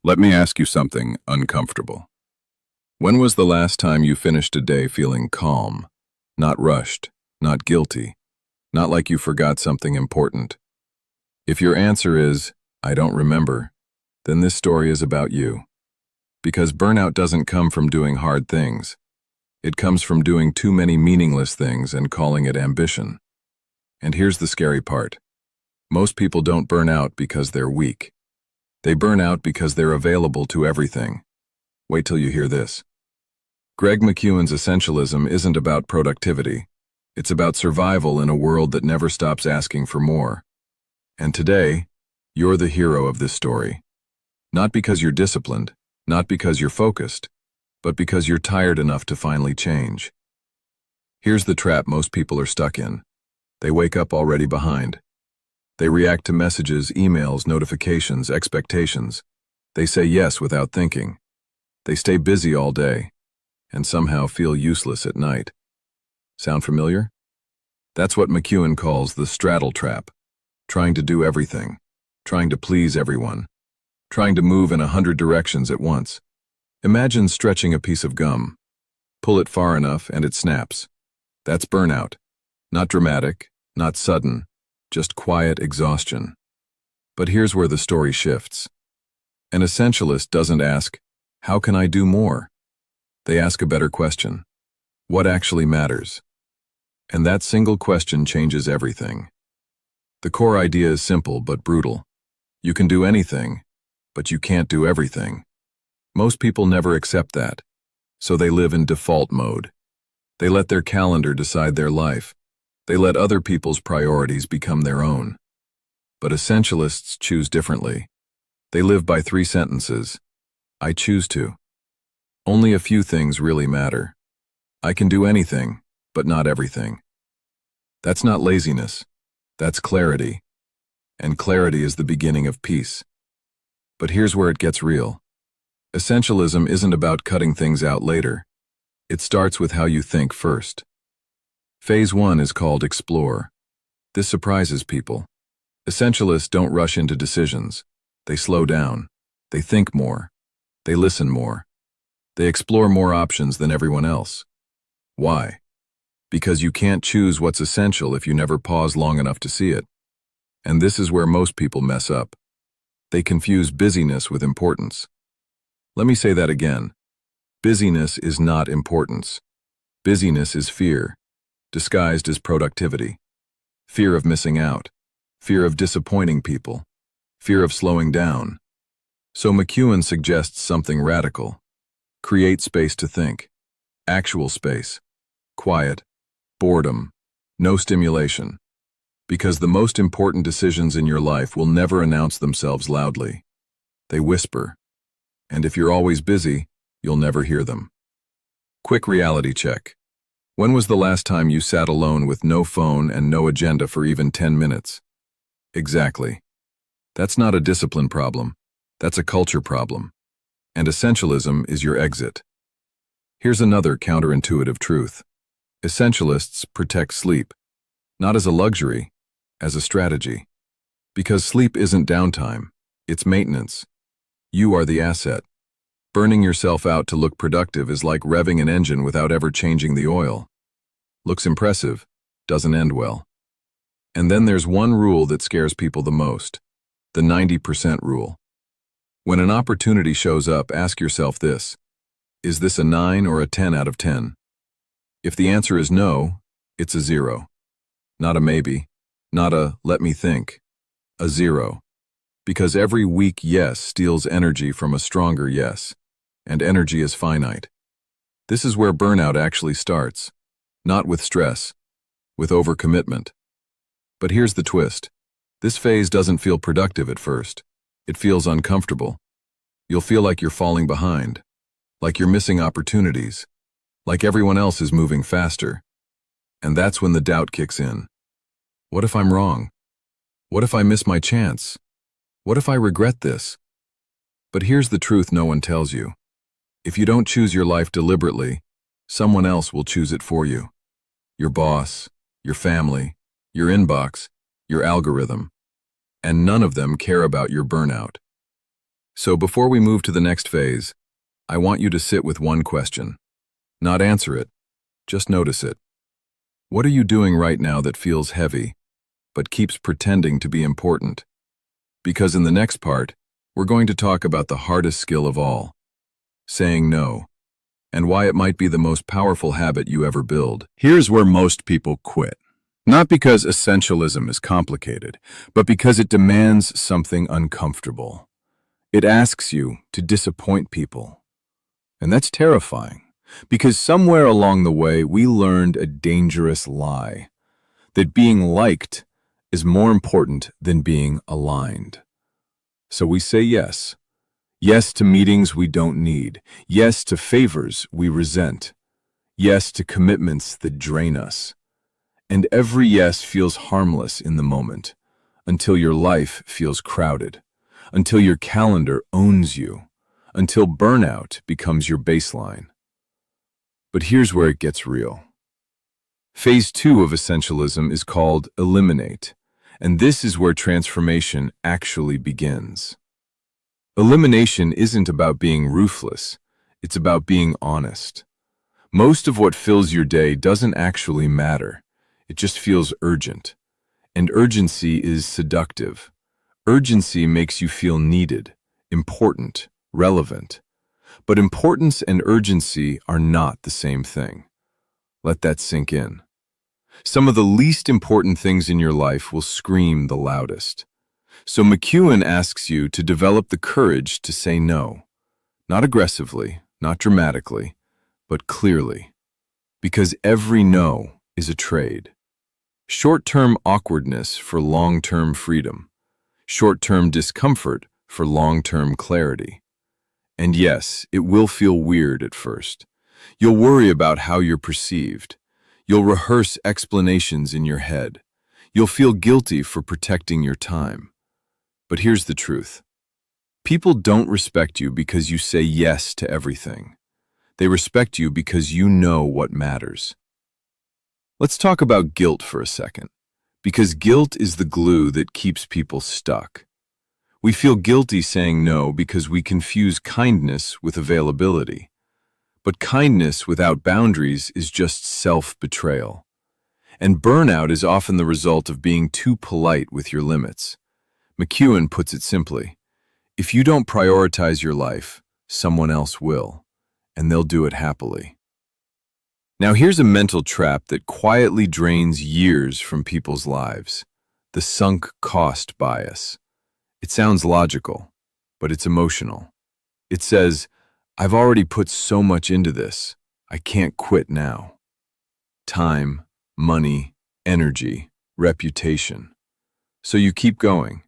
Let me ask you something uncomfortable. When was the last time you finished a day feeling calm, not rushed, not guilty, not like you forgot something important? If your answer is, I don't remember, then this story is about you. Because burnout doesn't come from doing hard things. It comes from doing too many meaningless things and calling it ambition. And here's the scary part. Most people don't burn out because they're weak. They burn out because they're available to everything. Wait till you hear this. Greg McKeown's Essentialism isn't about productivity. It's about survival in a world that never stops asking for more. And today, you're the hero of this story. Not because you're disciplined, not because you're focused, but because you're tired enough to finally change. Here's the trap most people are stuck in. They wake up already behind. They react to messages, emails, notifications, expectations. They say yes without thinking. They stay busy all day, and somehow feel useless at night. Sound familiar? That's what McKeown calls the straddle trap. Trying to do everything. Trying to please everyone. Trying to move in 100 directions at once. Imagine stretching a piece of gum. Pull it far enough and it snaps. That's burnout. Not dramatic, not sudden. Just quiet exhaustion. But here's where the story shifts. An essentialist doesn't ask, how can I do more? They ask a better question. What actually matters? And that single question changes everything. The core idea is simple but brutal. You can do anything, but you can't do everything. Most people never accept that, so they live in default mode. They let their calendar decide their life. They let other people's priorities become their own. But essentialists choose differently. They live by 3 sentences. I choose to. Only a few things really matter. I can do anything, but not everything. That's not laziness. That's clarity. And clarity is the beginning of peace. But here's where it gets real. Essentialism isn't about cutting things out later. It starts with how you think first. Phase 1 is called explore. This surprises people. Essentialists don't rush into decisions. They slow down. They think more. They listen more. They explore more options than everyone else. Why? Because you can't choose what's essential if you never pause long enough to see it. And this is where most people mess up. They confuse busyness with importance. Let me say that again. Busyness is not importance. Busyness is fear, disguised as productivity. Fear of missing out. Fear of disappointing people. Fear of slowing down. So McKeown suggests something radical. Create space to think. Actual space. Quiet. Boredom. No stimulation. Because the most important decisions in your life will never announce themselves loudly. They whisper. And if you're always busy, you'll never hear them. Quick reality check. When was the last time you sat alone with no phone and no agenda for even 10 minutes? Exactly. That's not a discipline problem. That's a culture problem. And essentialism is your exit. Here's another counterintuitive truth. Essentialists protect sleep, not as a luxury, as a strategy. Because sleep isn't downtime, it's maintenance. You are the asset. Burning yourself out to look productive is like revving an engine without ever changing the oil. Looks impressive, doesn't end well. And then there's one rule that scares people the most, the 90% rule. When an opportunity shows up, ask yourself this: is this a 9 or a 10 out of 10? If the answer is no, it's a 0. Not a maybe, not a let me think, a 0. Because every weak yes steals energy from a stronger yes. And energy is finite. This is where burnout actually starts. Not with stress, with overcommitment. But here's the twist. This phase doesn't feel productive at first. It feels uncomfortable. You'll feel like you're falling behind, like you're missing opportunities, like everyone else is moving faster. And that's when the doubt kicks in. What if I'm wrong? What if I miss my chance? What if I regret this? But here's the truth no one tells you. If you don't choose your life deliberately, someone else will choose it for you. Your boss, your family, your inbox, your algorithm. And none of them care about your burnout. So before we move to the next phase, I want you to sit with one question. Not answer it, just notice it. What are you doing right now that feels heavy, but keeps pretending to be important? Because in the next part, we're going to talk about the hardest skill of all, saying no, and why it might be the most powerful habit you ever build. Here's where most people quit. Not because essentialism is complicated, but because it demands something uncomfortable. It asks you to disappoint people. And that's terrifying, because somewhere along the way we learned a dangerous lie, that being liked is more important than being aligned. So we say yes. Yes to meetings we don't need. Yes to favors we resent. Yes to commitments that drain us. And every yes feels harmless in the moment, until your life feels crowded, until your calendar owns you, until burnout becomes your baseline. But here's where it gets real. Phase 2 of essentialism is called eliminate, and this is where transformation actually begins. Elimination isn't about being ruthless, it's about being honest. Most of what fills your day doesn't actually matter. It just feels urgent. And urgency is seductive. Urgency makes you feel needed, important, relevant. But importance and urgency are not the same thing. Let that sink in. Some of the least important things in your life will scream the loudest. So McKeown asks you to develop the courage to say no. Not aggressively, not dramatically, but clearly. Because every no is a trade. Short-term awkwardness for long-term freedom. Short-term discomfort for long-term clarity. And yes, it will feel weird at first. You'll worry about how you're perceived. You'll rehearse explanations in your head. You'll feel guilty for protecting your time. But here's the truth. People don't respect you because you say yes to everything. They respect you because you know what matters. Let's talk about guilt for a second, because guilt is the glue that keeps people stuck. We feel guilty saying no because we confuse kindness with availability. But kindness without boundaries is just self-betrayal. And burnout is often the result of being too polite with your limits. McKeown puts it simply, if you don't prioritize your life, someone else will, and they'll do it happily. Now here's a mental trap that quietly drains years from people's lives, the sunk cost bias. It sounds logical, but it's emotional. It says, I've already put so much into this, I can't quit now. Time, money, energy, reputation. So you keep going,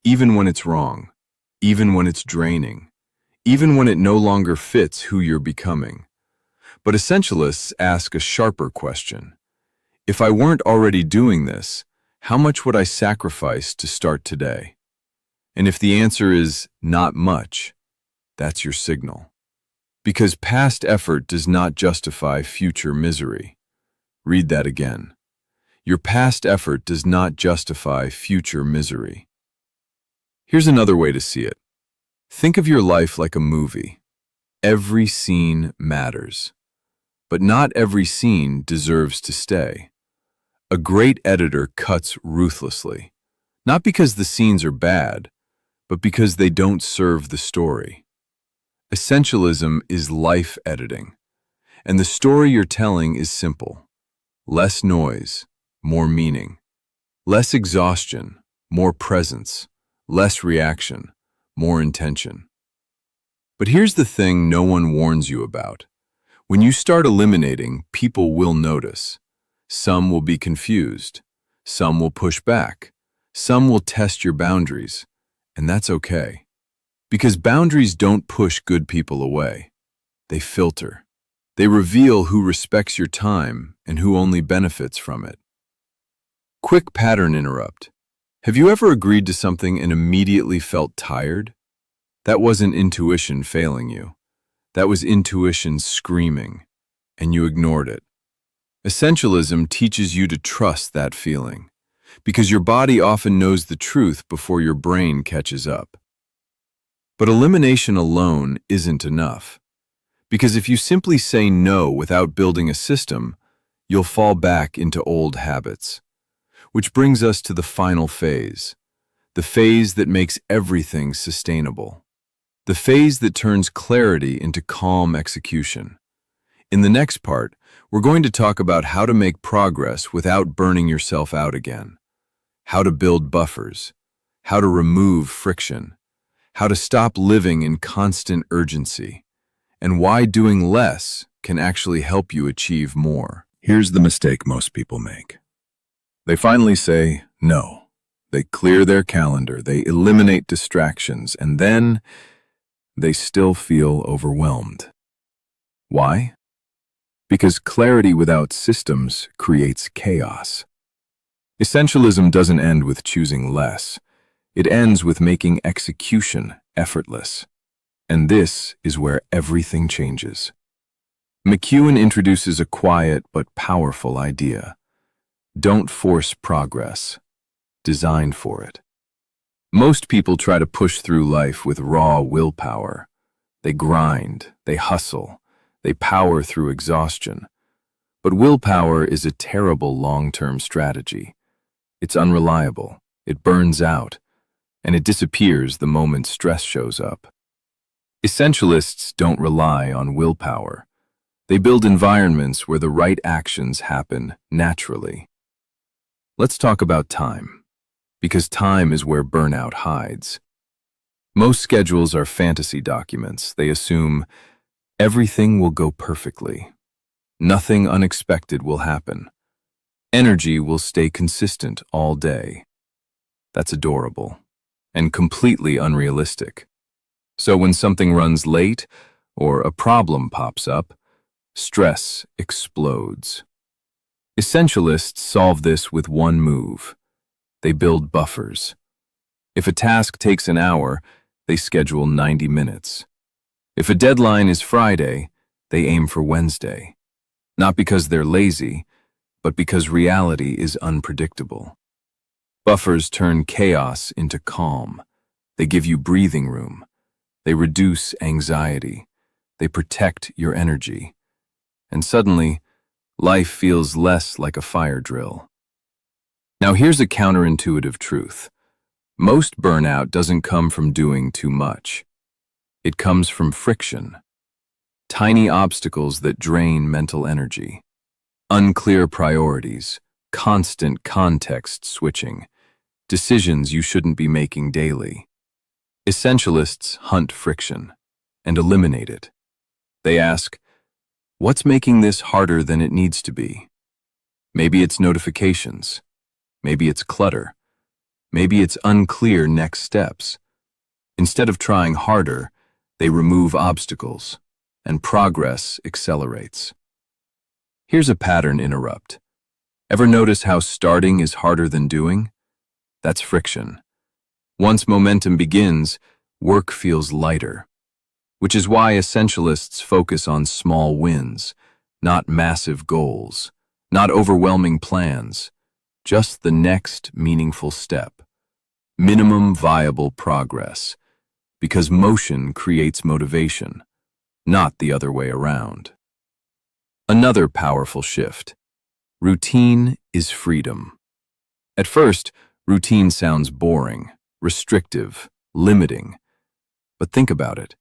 even when it's wrong, even when it's draining, even when it no longer fits who you're becoming. But essentialists ask a sharper question. If I weren't already doing this, how much would I sacrifice to start today? And if the answer is not much, that's your signal. Because past effort does not justify future misery. Read that again. Your past effort does not justify future misery. Here's another way to see it. Think of your life like a movie. Every scene matters. But not every scene deserves to stay. A great editor cuts ruthlessly, not because the scenes are bad, but because they don't serve the story. Essentialism is life editing, and the story you're telling is simple. Less noise, more meaning. Less exhaustion, more presence. Less reaction, more intention. But here's the thing no one warns you about. When you start eliminating, people will notice. Some will be confused. Some will push back. Some will test your boundaries. And that's okay. Because boundaries don't push good people away. They filter. They reveal who respects your time and who only benefits from it. Quick pattern interrupt. Have you ever agreed to something and immediately felt tired? That wasn't intuition failing you. That was intuition screaming, and you ignored it. Essentialism teaches you to trust that feeling, because your body often knows the truth before your brain catches up. But elimination alone isn't enough. Because if you simply say no without building a system, you'll fall back into old habits. Which brings us to the final phase, the phase that makes everything sustainable. The phase that turns clarity into calm execution. In the next part, we're going to talk about how to make progress without burning yourself out again, how to build buffers, how to remove friction, how to stop living in constant urgency, and why doing less can actually help you achieve more. Here's the mistake most people make. They finally say no. They clear their calendar, they eliminate distractions, and then they still feel overwhelmed. Why? Because clarity without systems creates chaos. Essentialism doesn't end with choosing less. It ends with making execution effortless. And this is where everything changes. McKeown introduces a quiet but powerful idea. Don't force progress. Design for it. Most people try to push through life with raw willpower. They grind, they hustle, they power through exhaustion. But willpower is a terrible long-term strategy. It's unreliable, it burns out, and it disappears the moment stress shows up. Essentialists don't rely on willpower. They build environments where the right actions happen naturally. Let's talk about time, because time is where burnout hides. Most schedules are fantasy documents. They assume everything will go perfectly. Nothing unexpected will happen. Energy will stay consistent all day. That's adorable and completely unrealistic. So when something runs late or a problem pops up, stress explodes. Essentialists solve this with one move. They build buffers. If a task takes an hour, they schedule 90 minutes. If a deadline is Friday, they aim for Wednesday. Not because they're lazy, but because reality is unpredictable. Buffers turn chaos into calm. They give you breathing room. They reduce anxiety. They protect your energy. And suddenly, life feels less like a fire drill. Now here's a counterintuitive truth. Most burnout doesn't come from doing too much. It comes from friction. Tiny obstacles that drain mental energy. Unclear priorities, constant context switching, decisions you shouldn't be making daily. Essentialists hunt friction and eliminate it. They ask, what's making this harder than it needs to be? Maybe it's notifications. Maybe it's clutter. Maybe it's unclear next steps. Instead of trying harder, they remove obstacles, and progress accelerates. Here's a pattern interrupt. Ever notice how starting is harder than doing? That's friction. Once momentum begins, work feels lighter. Which is why essentialists focus on small wins, not massive goals, not overwhelming plans, just the next meaningful step. Minimum viable progress, because motion creates motivation, not the other way around. Another powerful shift. Routine is freedom. At first, routine sounds boring, restrictive, limiting. But think about it.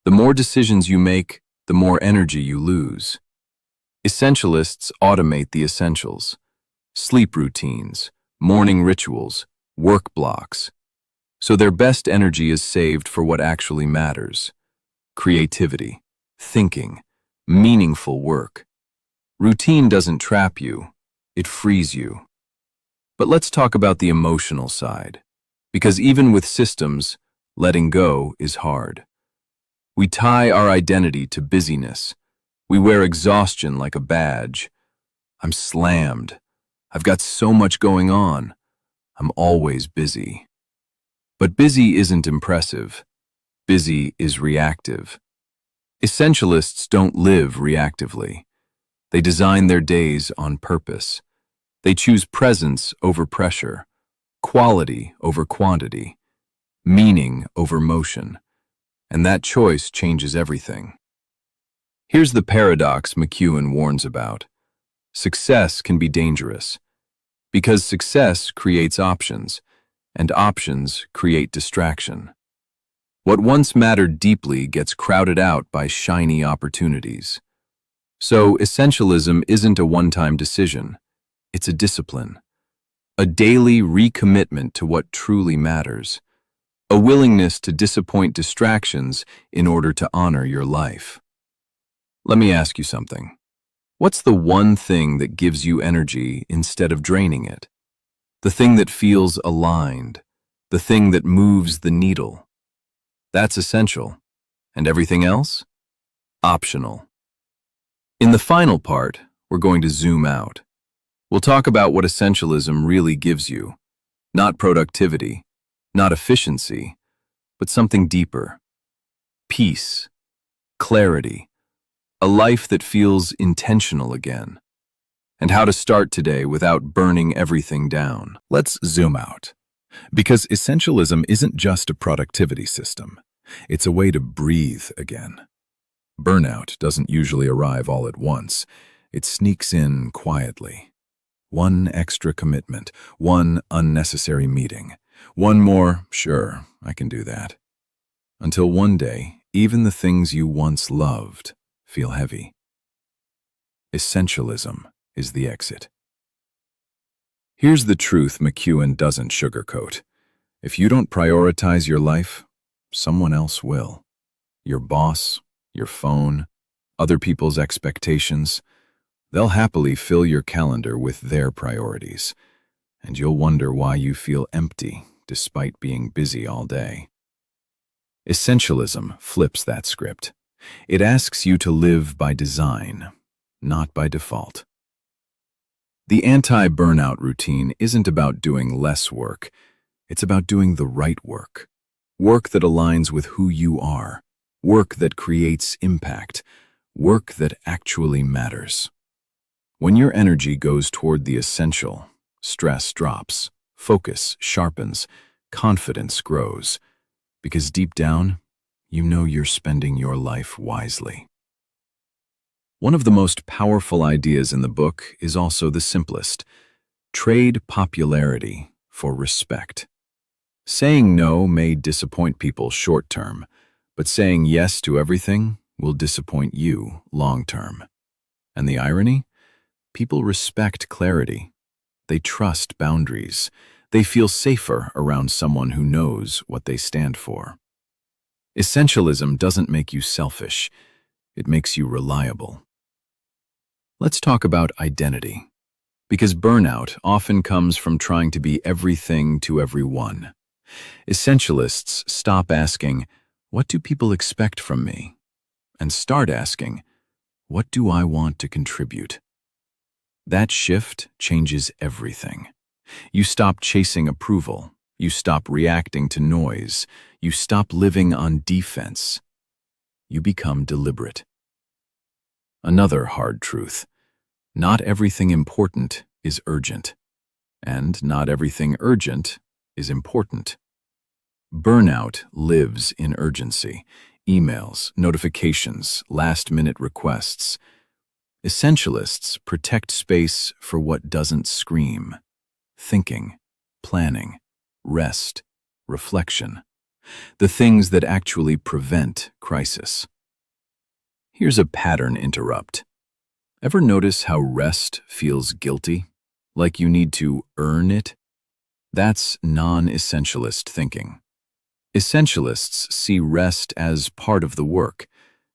The more decisions you make, the more energy you lose. Essentialists automate the essentials. Sleep routines, morning rituals, work blocks. So their best energy is saved for what actually matters. Creativity, thinking, meaningful work. Routine doesn't trap you, it frees you. But let's talk about the emotional side. Because even with systems, letting go is hard. We tie our identity to busyness. We wear exhaustion like a badge. I'm slammed. I've got so much going on. I'm always busy. But busy isn't impressive. Busy is reactive. Essentialists don't live reactively. They design their days on purpose. They choose presence over pressure, quality over quantity, meaning over motion. And that choice changes everything. Here's the paradox McKeown warns about. Success can be dangerous, because success creates options, and options create distraction. What once mattered deeply gets crowded out by shiny opportunities. So essentialism isn't a one-time decision. It's a discipline, a daily recommitment to what truly matters, a willingness to disappoint distractions in order to honor your life. Let me ask you something. What's the one thing that gives you energy instead of draining it? The thing that feels aligned, the thing that moves the needle. That's essential. And everything else? Optional. In the final part, we're going to zoom out. We'll talk about what essentialism really gives you. Not productivity, not efficiency, but something deeper. Peace, clarity, a life that feels intentional again. And how to start today without burning everything down. Let's zoom out. Because essentialism isn't just a productivity system. It's a way to breathe again. Burnout doesn't usually arrive all at once. It sneaks in quietly. One extra commitment, one unnecessary meeting, one more, sure, I can do that. Until one day, even the things you once loved feel heavy. Essentialism is the exit. Here's the truth McKeown doesn't sugarcoat. If you don't prioritize your life, someone else will. Your boss, your phone, other people's expectations. They'll happily fill your calendar with their priorities, and you'll wonder why you feel empty despite being busy all day. Essentialism flips that script. It asks you to live by design, not by default. The anti-burnout routine isn't about doing less work. It's about doing the right work. Work that aligns with who you are. Work that creates impact. Work that actually matters. When your energy goes toward the essential, stress drops, focus sharpens, confidence grows. Because deep down, you know you're spending your life wisely. One of the most powerful ideas in the book is also the simplest. Trade popularity for respect. Saying no may disappoint people short-term, but saying yes to everything will disappoint you long-term. And the irony? People respect clarity. They trust boundaries. They feel safer around someone who knows what they stand for. Essentialism doesn't make you selfish. It makes you reliable. Let's talk about identity. Because burnout often comes from trying to be everything to everyone. Essentialists stop asking, "What do people expect from me?" and start asking, "What do I want to contribute?" That shift changes everything. You stop chasing approval. You stop reacting to noise. You stop living on defense. You become deliberate. Another hard truth. Not everything important is urgent. And not everything urgent is important. Burnout lives in urgency. Emails, notifications, last-minute requests. Essentialists protect space for what doesn't scream. Thinking, planning, rest, reflection. The things that actually prevent crisis. Here's a pattern interrupt. Ever notice how rest feels guilty? Like you need to earn it? That's non-essentialist thinking. Essentialists see rest as part of the work.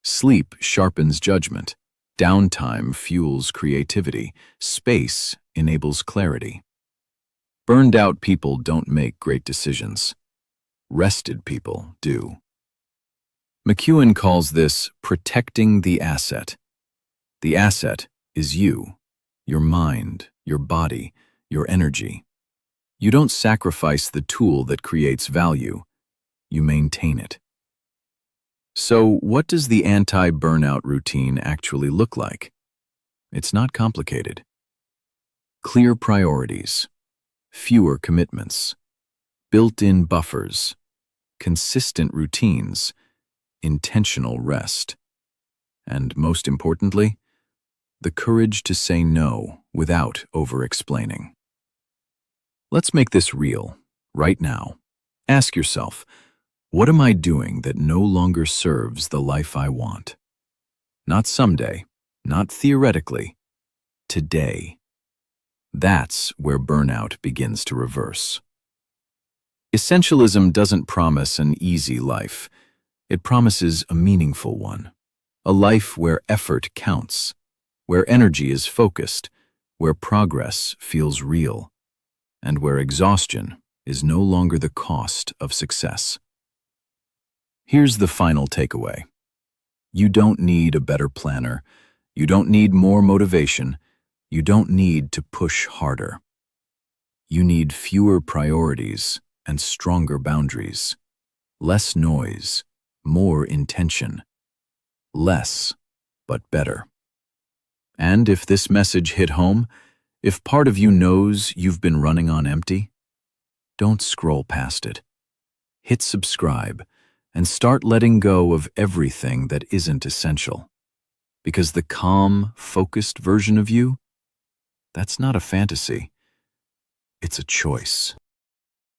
Sleep sharpens judgment. Downtime fuels creativity. Space enables clarity. Burned-out people don't make great decisions. Rested people do. McKeown calls this protecting the asset. The asset is you, your mind, your body, your energy. You don't sacrifice the tool that creates value. You maintain it. So, what does the anti-burnout routine actually look like? It's not complicated. Clear priorities, fewer commitments, built-in buffers, consistent routines, intentional rest. And most importantly, the courage to say no without over-explaining. Let's make this real, right now. Ask yourself, what am I doing that no longer serves the life I want? Not someday, not theoretically, today. That's where burnout begins to reverse. Essentialism doesn't promise an easy life. It promises a meaningful one. A life where effort counts, where energy is focused, where progress feels real, and where exhaustion is no longer the cost of success. Here's the final takeaway. You don't need a better planner. You don't need more motivation. You don't need to push harder. You need fewer priorities and stronger boundaries. Less noise, more intention. Less, but better. And if this message hit home, if part of you knows you've been running on empty, don't scroll past it. Hit subscribe and start letting go of everything that isn't essential. Because the calm, focused version of you, that's not a fantasy. It's a choice.